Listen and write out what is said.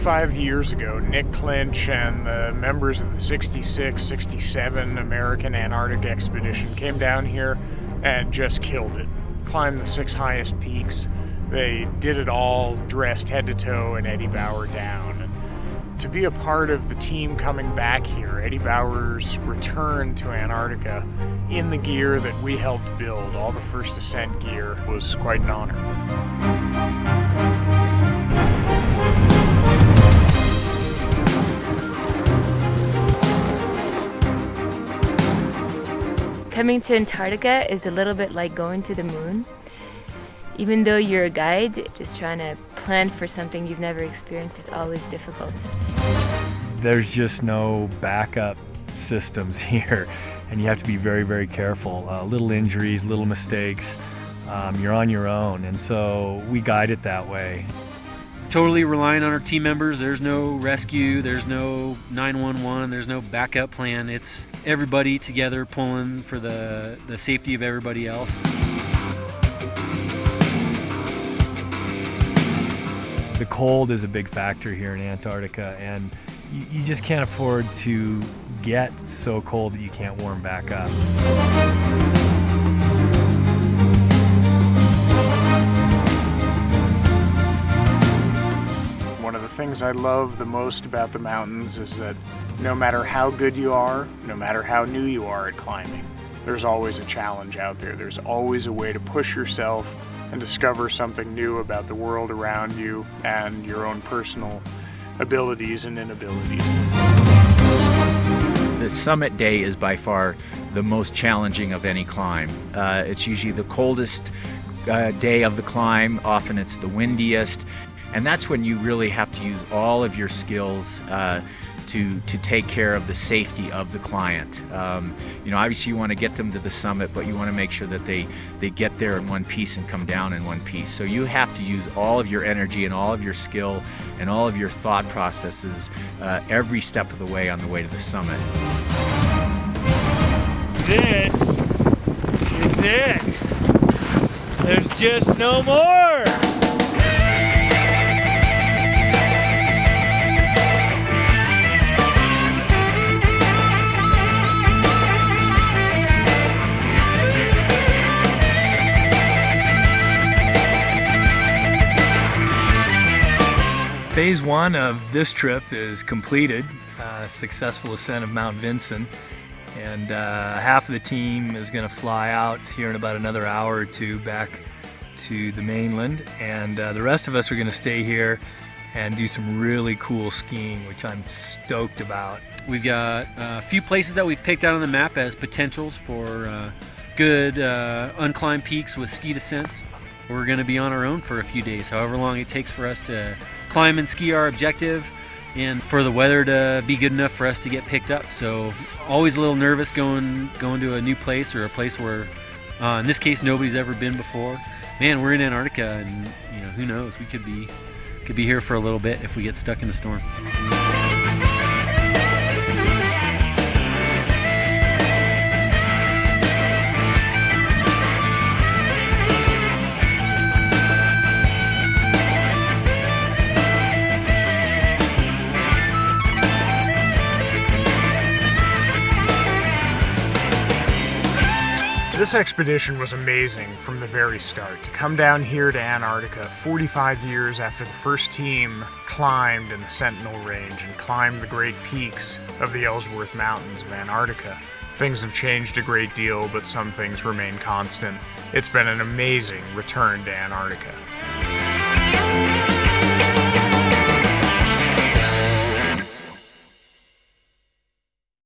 45 years ago, Nick Clinch and the members of the 66, 67 American Antarctic expedition came down here and just killed it. Climbed the 6 highest peaks. They did it all dressed head to toe in Eddie Bauer down. And to be a part of the team coming back here, Eddie Bauer's return to Antarctica in the gear that we helped build, all the first Ascent gear, was quite an honor. Coming to Antarctica is a little bit like going to the moon. Even though you're a guide, just trying to plan for something you've never experienced is always difficult. There's just no backup systems here, and you have to be very, very careful. Little injuries, little mistakes, you're on your own, and so we guide it that way. Totally relying on our team members. There's no rescue, there's no 911, there's no backup plan. It's everybody together pulling for the safety of everybody else. The cold is a big factor here in Antarctica, and you just can't afford to get so cold that you can't warm back up. One of the things I love the most about the mountains is that no matter how good you are, no matter how new you are at climbing, there's always a challenge out there. There's always a way to push yourself and discover something new about the world around you and your own personal abilities and inabilities. The summit day is by far the most challenging of any climb. It's usually the coldest day of the climb. Often it's the windiest. And that's when you really have to use all of your skills to take care of the safety of the client. Obviously you want to get them to the summit, but you want to make sure that they get there in one piece and come down in one piece. So you have to use all of your energy and all of your skill and all of your thought processes every step of the way on the way to the summit. This is it. There's just no more. Phase 1 of this trip is completed, successful ascent of Mount Vinson, and half of the team is going to fly out here in about another hour or two back to the mainland, and the rest of us are going to stay here and do some really cool skiing, which I'm stoked about. We've got a few places that we've picked out on the map as potentials for good unclimbed peaks with ski descents. We're going to be on our own for a few days, however long it takes for us to climb and ski our objective and for the weather to be good enough for us to get picked up. So always a little nervous going to a new place or a place where in this case nobody's ever been before. Man, we're in Antarctica, and who knows, we could be here for a little bit if we get stuck in a storm. This expedition was amazing from the very start. To come down here to Antarctica 45 years after the first team climbed in the Sentinel Range and climbed the great peaks of the Ellsworth Mountains of Antarctica. Things have changed a great deal, but some things remain constant. It's been an amazing return to Antarctica.